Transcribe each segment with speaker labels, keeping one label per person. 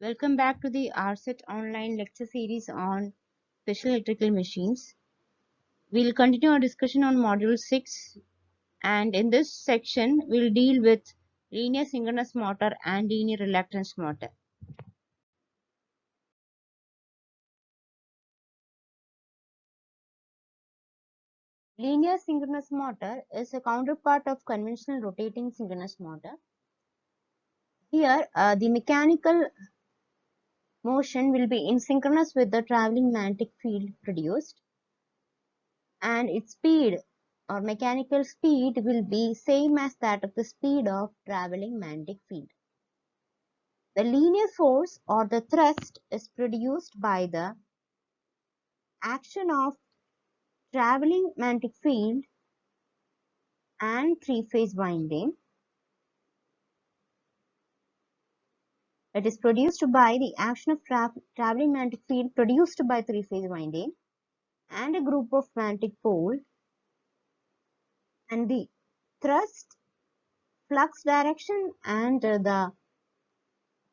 Speaker 1: Welcome back to the RSET online lecture series on special electrical machines. We'll continue our discussion on module 6, and in this section we'll deal with linear synchronous motor and linear reluctance motor. Linear synchronous motor is a counterpart of conventional rotating synchronous motor. Here the mechanical motion will be in synchronous with the traveling magnetic field produced, and its speed or mechanical speed will be same as that of the speed of traveling magnetic field. The linear force or the thrust is produced by the action of traveling magnetic field and three-phase winding. It is produced by the action of traveling magnetic field produced by three-phase winding and a group of magnetic pole, and the thrust, flux direction and the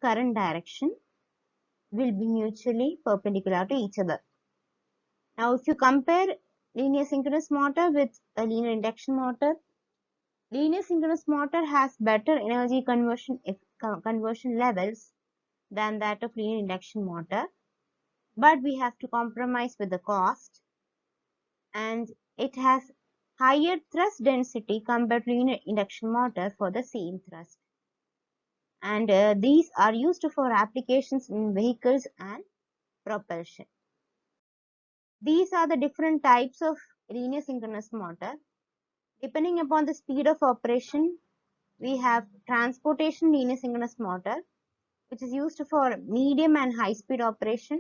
Speaker 1: current direction will be mutually perpendicular to each other. Now, if you compare linear synchronous motor with a linear induction motor, linear synchronous motor has better energy conversion levels than that of linear induction motor, but we have to compromise with the cost, and it has higher thrust density compared to linear induction motor for the same thrust. And these are used for applications in vehicles and propulsion. These are the different types of linear synchronous motor. Depending upon the speed of operation, we have transportation linear synchronous motor, which is used for medium and high speed operation,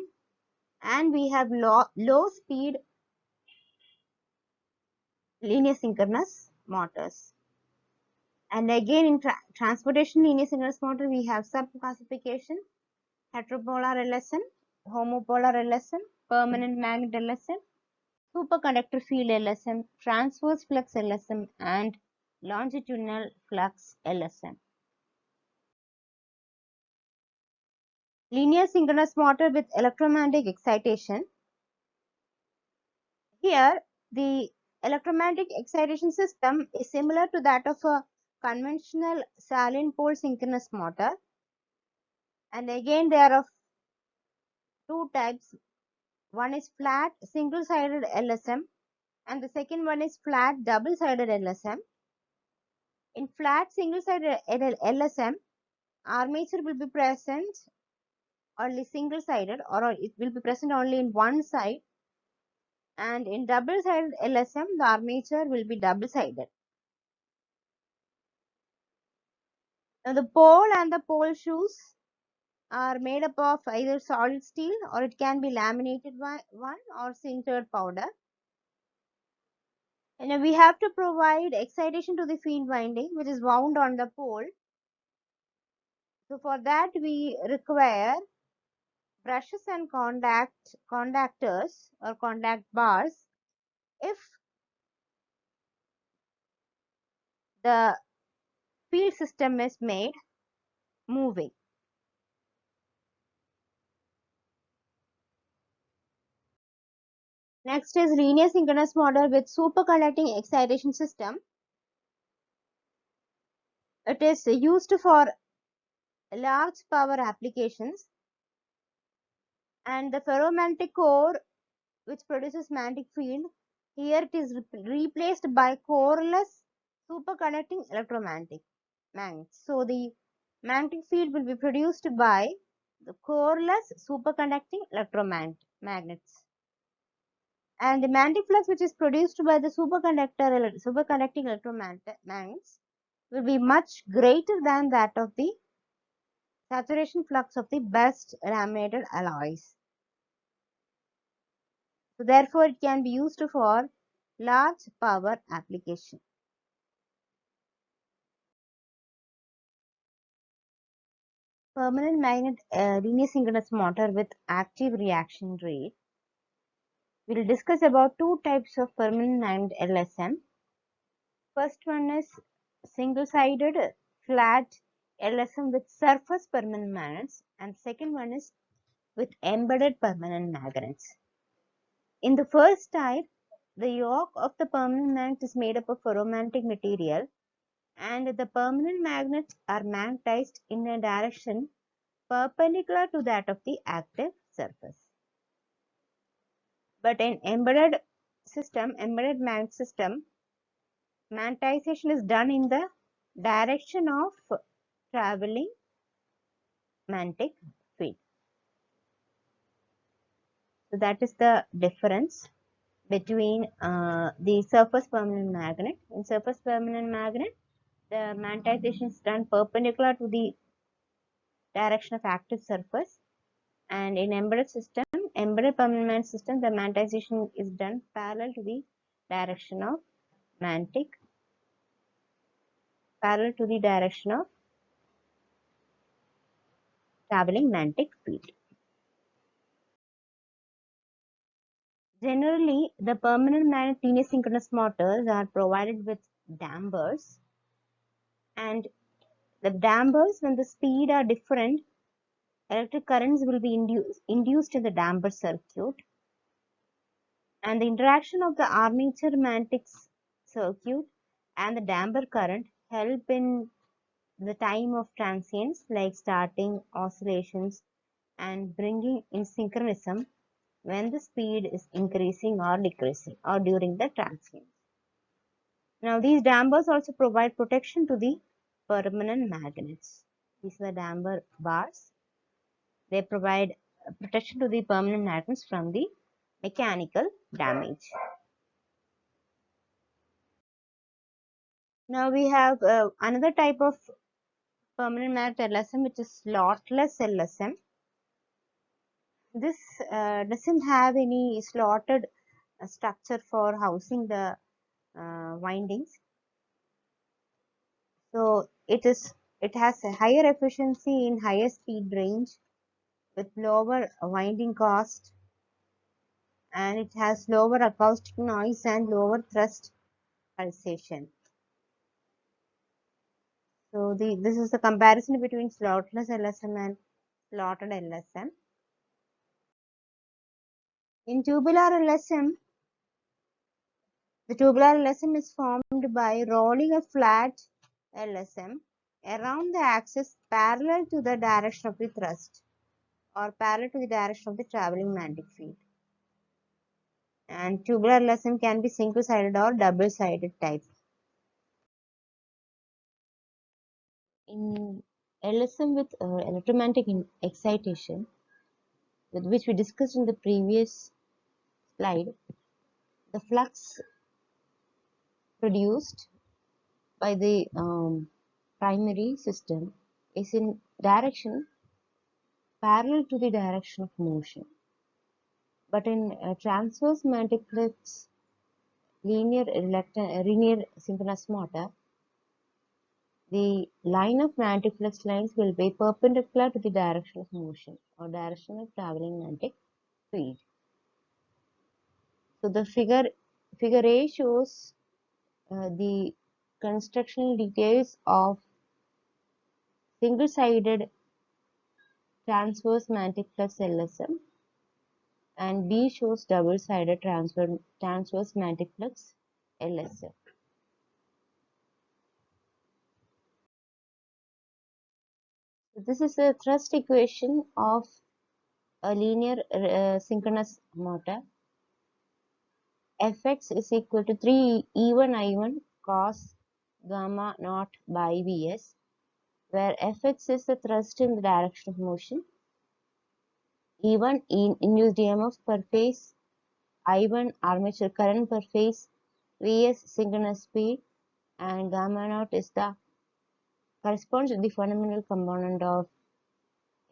Speaker 1: and we have low speed linear synchronous motors. And again, in transportation linear synchronous motor, we have sub classification: heteropolar LSM, homopolar LSM, permanent magnet LSM, superconductor field LSM, transverse flux LSM, and longitudinal flux LSM. Linear synchronous motor with electromagnetic excitation. Here, the electromagnetic excitation system is similar to that of a conventional salient pole synchronous motor. And again, there are of two types. One is flat single-sided LSM, and the second one is flat double-sided LSM. In flat single-sided LSM, armature will be present only single-sided, or it will be present only in one side, and in double-sided LSM, the armature will be double-sided. Now, the pole and the pole shoes are made up of either solid steel, or it can be laminated one or sintered powder. And we have to provide excitation to the field winding, which is wound on the pole. So for that we require brushes and conductors or contact bars if the field system is made moving. Next is linear synchronous motor with superconducting excitation system. It is used for large power applications, and the ferromagnetic core which produces magnetic field, here it is replaced by coreless superconducting electromagnetic magnets. So the magnetic field will be produced by the coreless superconducting electromagnets, and the magnetic flux which is produced by the superconducting electromagnets will be much greater than that of the saturation flux of the best laminated alloys. So therefore, it can be used for large power application. Permanent magnet linear synchronous motor with active reaction rate. We will discuss about two types of permanent magnet LSM. First one is single-sided flat LSM with surface permanent magnets, and second one is with embedded permanent magnets. In the first type, the yoke of the permanent magnet is made up of ferromagnetic material, and the permanent magnets are magnetized in a direction perpendicular to that of the active surface. But in embedded magnet system, magnetization is done in the direction of traveling magnetic field. So that is the difference between the surface permanent magnet. In surface permanent magnet, the magnetization is done perpendicular to the direction of active surface, and in embedded permanent magnet system, the magnetization is done parallel to the direction of traveling magnetic field. Generally, the permanent magnet linear synchronous motors are provided with dampers, and the dampers, when the speed are different, electric currents will be induced in the damper circuit, and the interaction of the armature magnetic circuit and the damper current help in the time of transients like starting oscillations and bringing in synchronism when the speed is increasing or decreasing or during the transient. Now these dampers also provide protection to the permanent magnets. These are the damper bars. They provide protection to the permanent magnets from the mechanical damage. Now we have another type of permanent magnet LSM, which is slotless LSM. This doesn't have any slotted structure for housing the windings. So it has a higher efficiency in higher speed range with lower winding cost, and it has lower acoustic noise and lower thrust pulsation. So this is the comparison between slotless LSM and slotted LSM. In tubular LSM, the tubular LSM is formed by rolling a flat LSM around the axis parallel to the direction of the thrust or parallel to the direction of the traveling magnetic field. And tubular LSM can be single-sided or double-sided type. In LSM with electromagnetic excitation, with which we discussed in the previous slide, the flux produced by the primary system is in direction parallel to the direction of motion. But in transverse magnetic flux linear synchronous motor, the line of magnetic flux lines will be perpendicular to the direction of motion or direction of traveling magnetic field. So the figure A shows the constructional details of single-sided transverse magnetic flux LSM, and B shows double-sided transverse magnetic flux LSM. So this is a thrust equation of a linear synchronous motor. Fx is equal to 3 E1 I1 cos gamma naught by Vs, where Fx is the thrust in the direction of motion, E1 induced EMF per phase, I1 armature current per phase, Vs synchronous speed, and gamma naught is the corresponds to the fundamental component of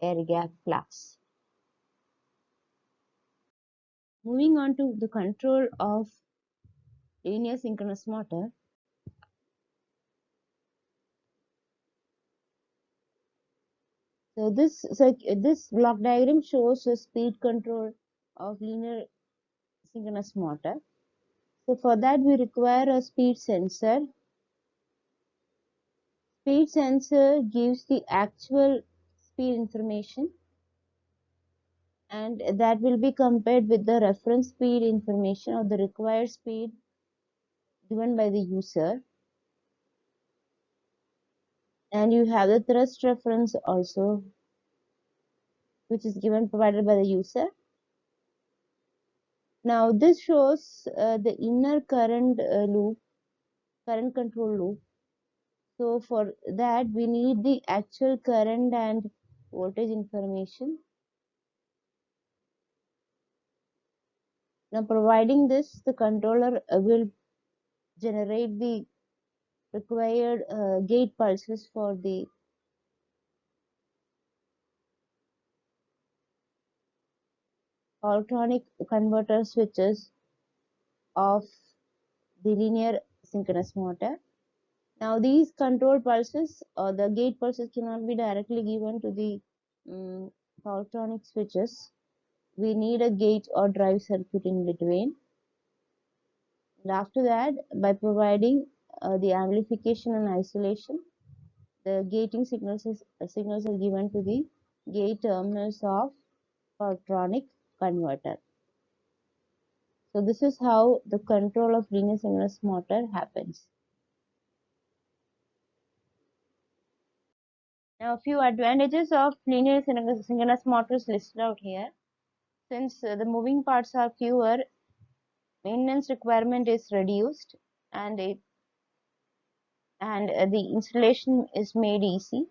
Speaker 1: air gap flux. Moving on to the control of linear synchronous motor. So this block diagram shows the speed control of linear synchronous motor. So for that we require a speed sensor speed sensor gives the actual speed information, and that will be compared with the reference speed information or the required speed given by the user. And you have the thrust reference also, which is provided by the user. Now this shows the inner current loop, current control loop. So for that we need the actual current and voltage information. Now providing this, the controller will generate the required gate pulses for the electronic converter switches of the linear synchronous motor. Now these control pulses or the gate pulses cannot be directly given to the electronic switches. We need a gate or drive circuit in between. And after that, by providing the amplification and isolation, the gating signals are given to the gate terminals of electronic converter. So this is how the control of linear synchronous motor happens. Now, a few advantages of linear synchronous motors listed out here. Since the moving parts are fewer, maintenance requirement is reduced, and the installation is made easy,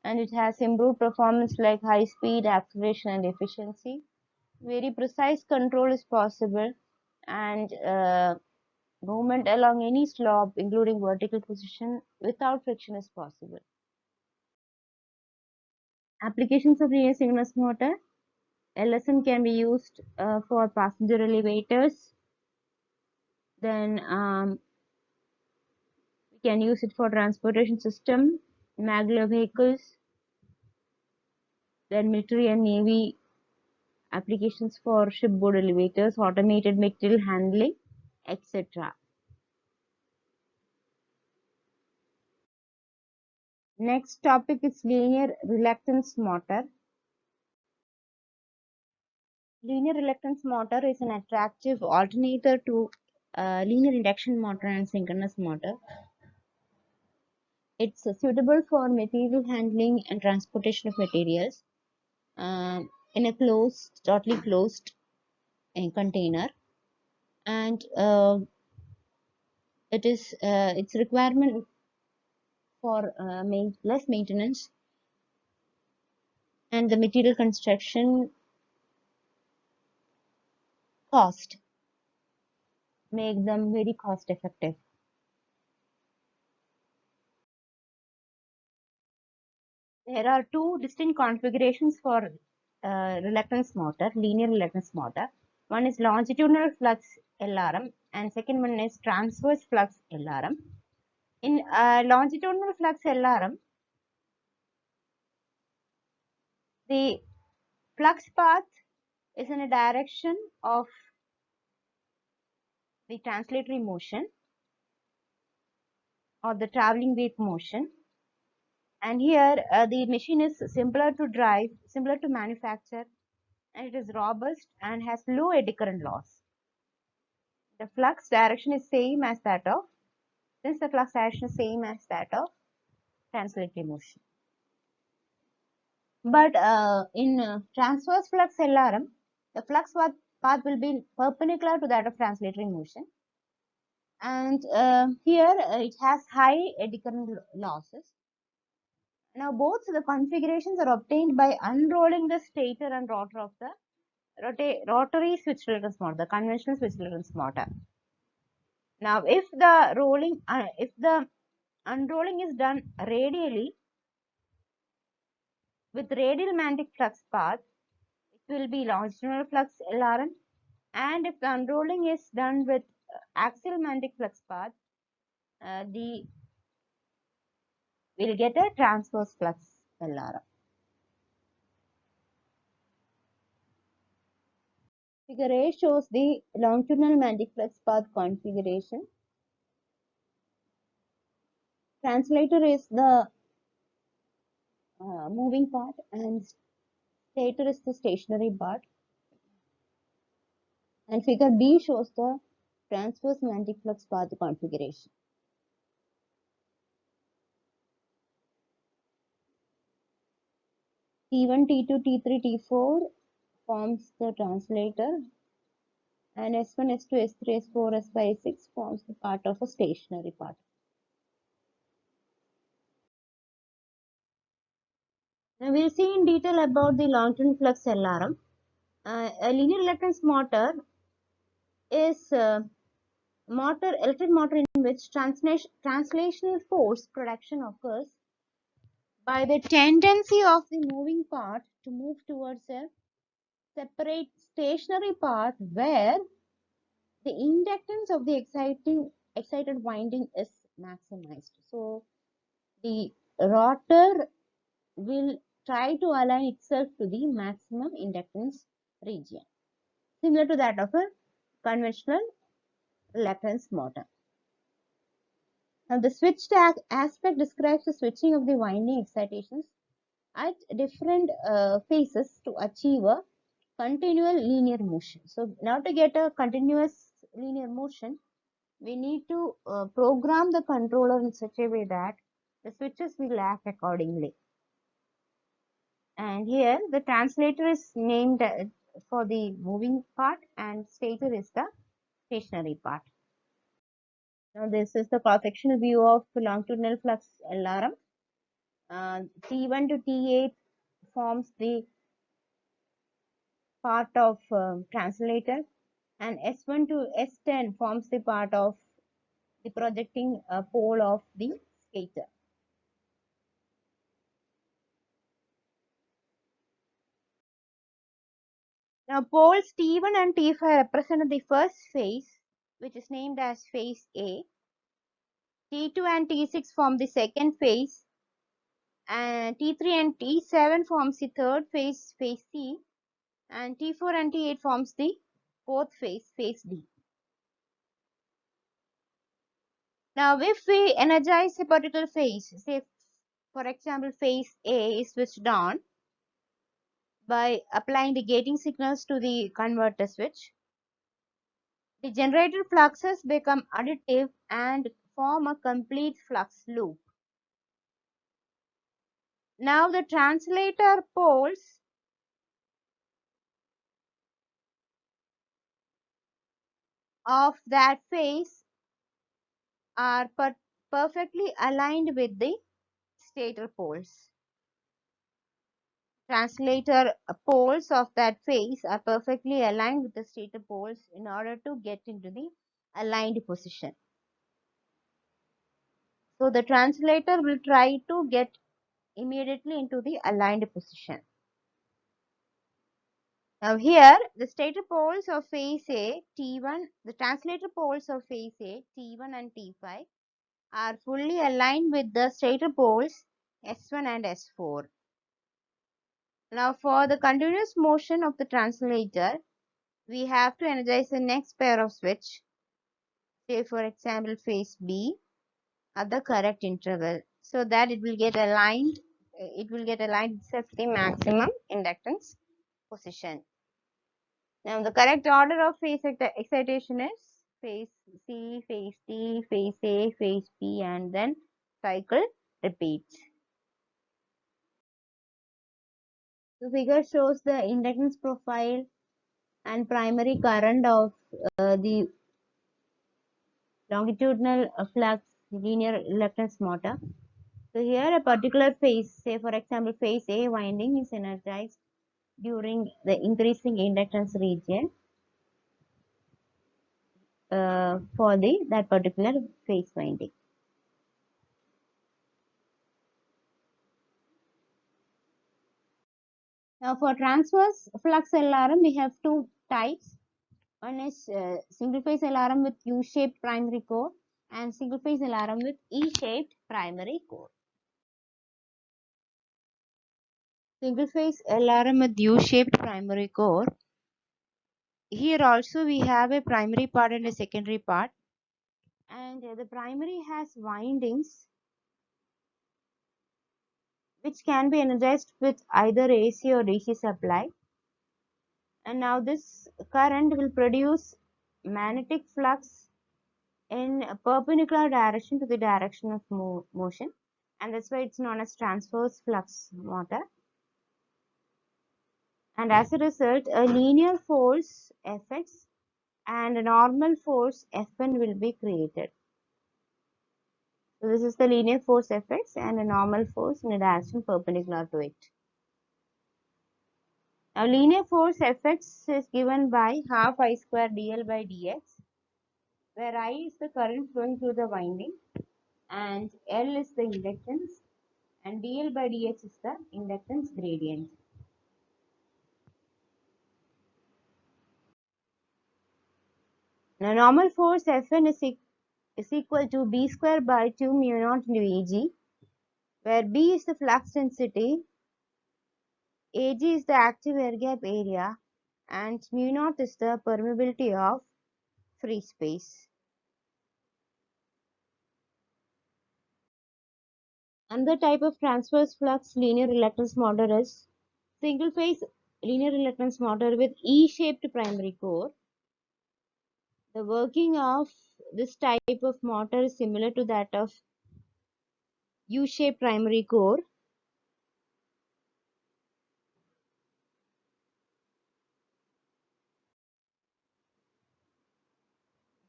Speaker 1: and it has improved performance like high speed, acceleration, and efficiency. Very precise control is possible, and movement along any slope, including vertical position, without friction is possible. Applications of linear synchronous motor. LSM can be used for passenger elevators. Then we can use it for transportation system, maglev vehicles, then military and navy applications for shipboard elevators, automated material handling, etc. Next topic is linear reluctance motor. Linear reluctance motor is an attractive alternator to linear induction motor and synchronous motor. It's suitable for material handling and transportation of materials in a totally closed container, and its requirement for less maintenance, and the material construction cost make them very cost effective. There are two distinct configurations for reluctance motor, linear reluctance motor. One is longitudinal flux LRM, and second one is transverse flux LRM. In longitudinal flux LRM, the flux path is in a direction of the translatory motion or the traveling wave motion. And here the machine is simpler to drive, simpler to manufacture, and it is robust and has low eddy current loss. The flux direction is same as that of, since the flux direction is same as that of translatory motion. But in transverse flux LRM, the flux path will be perpendicular to that of translatory motion, and here it has high eddy current losses. Now both the configurations are obtained by unrolling the stator and rotor of the rotary switch reluctance motor, the conventional switch reluctance motor. Now if the unrolling is done radially with radial magnetic flux path, it will be longitudinal flux LRM, and if the unrolling is done with axial magnetic flux path, we'll get a transverse flux LRM. Figure A shows the longitudinal magnetic flux path configuration. translator is the moving part and stator is the stationary part. And figure B shows the transverse magnetic flux path configuration. T1, T2, T3, T4 forms the translator, and S1, S2, S3, S4, S5, S6 forms the part of a stationary part. Now we'll see in detail about the long-term flux LRM. A linear reluctance motor is electric motor in which translational force production occurs by the tendency of the moving part to move towards a separate stationary part where the inductance of the excited winding is maximized. So the rotor will try to align itself to the maximum inductance region, similar to that of a conventional reluctance motor. Now, the switched aspect describes the switching of the winding excitations at different phases to achieve a continual linear motion. So, now to get a continuous linear motion, we need to program the controller in such a way that the switches will act accordingly. And here the translator is named for the moving part and stator is the stationary part. Now this is the cross-sectional view of longitudinal flux LRM. T1 to T8 forms the part of translator, and S1 to S10 forms the part of the projecting pole of the stator. Now poles T1 and T5 represent the first phase, which is named as phase A. T2 and T6 form the second phase, and T3 and T7 forms the third phase, phase C, and T4 and T8 forms the fourth phase, phase D. Now, if we energize a particular phase, say for example, phase A is switched on by applying the gating signals to the converter switch, the generated fluxes become additive and form a complete flux loop. Now, the translator poles of that phase are perfectly aligned with the stator poles. Translator poles of that phase are perfectly aligned with the stator poles in order to get into the aligned position. So the translator will try to get immediately into the aligned position. Now here the stator poles of phase A, T1, the translator poles of phase A, T1 and T5 are fully aligned with the stator poles S1 and S4. Now for the continuous motion of the translator, we have to energize the next pair of switch, say for example phase B, at the correct interval, so that it will get aligned itself to the maximum inductance position. Now the correct order of phase excitation is phase C, phase D, phase A, phase B, and then cycle repeats. The figure shows the inductance profile and primary current of the longitudinal flux linear reluctance motor. So here a particular phase, say for example phase A winding is energized during the increasing inductance region for that particular phase winding. Now for transverse flux LRM, we have two types. One is single phase LRM with U-shaped primary core and single phase LRM with E-shaped primary core. Single phase LRM with U-shaped primary core. Here also we have a primary part and a secondary part, and the primary has windings which can be energized with either AC or DC supply. And now this current will produce magnetic flux in a perpendicular direction to the direction of motion, and that's why it's known as transverse flux motor. And as a result, a linear force Fx and a normal force Fn will be created. So this is the linear force Fx and a normal force in a direction perpendicular to it. Now linear force Fx is given by half I square dl by dx, where I is the current flowing through the winding and L is the inductance and dl by dx is the inductance gradient. Now normal force Fn is equal to b square by 2 mu naught into Ag, where b is the flux density, Ag is the active air gap area, and mu naught is the permeability of free space. Another type of transverse flux linear reluctance motor is single phase linear reluctance motor with E-shaped primary core. The working of this type of motor is similar to that of U-shaped primary core.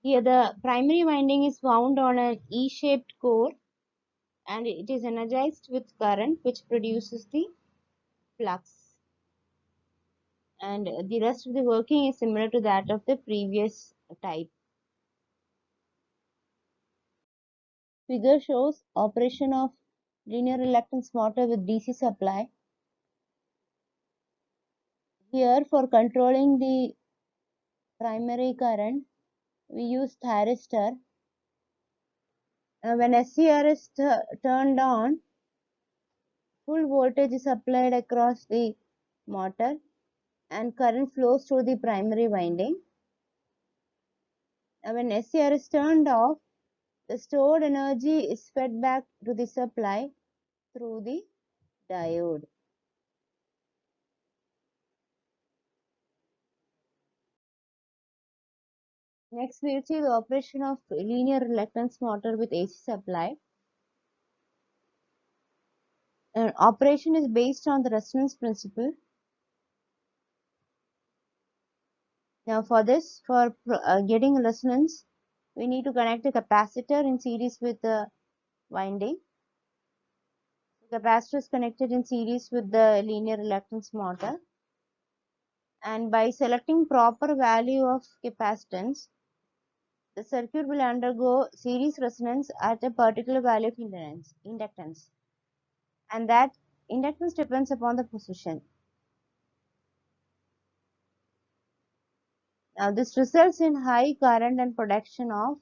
Speaker 1: Here the primary winding is wound on an E-shaped core and it is energized with current which produces the flux. And the rest of the working is similar to that of the previous type. Figure shows operation of linear reluctance motor with DC supply. Here for controlling the primary current, we use thyristor. When SCR is turned on, full voltage is applied across the motor and current flows through the primary winding. When SCR is turned off, the stored energy is fed back to the supply through the diode. Next, we will see the operation of linear reluctance motor with AC supply. Operation is based on the resonance principle. Now, for this, for getting resonance, we need to connect a capacitor in series with the winding. The capacitor is connected in series with the linear reluctance motor. And by selecting proper value of capacitance, the circuit will undergo series resonance at a particular value of inductance. And that inductance depends upon the position. Now this results in high current and production of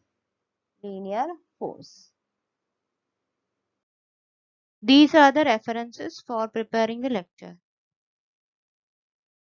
Speaker 1: linear force. These are the references for preparing the lecture.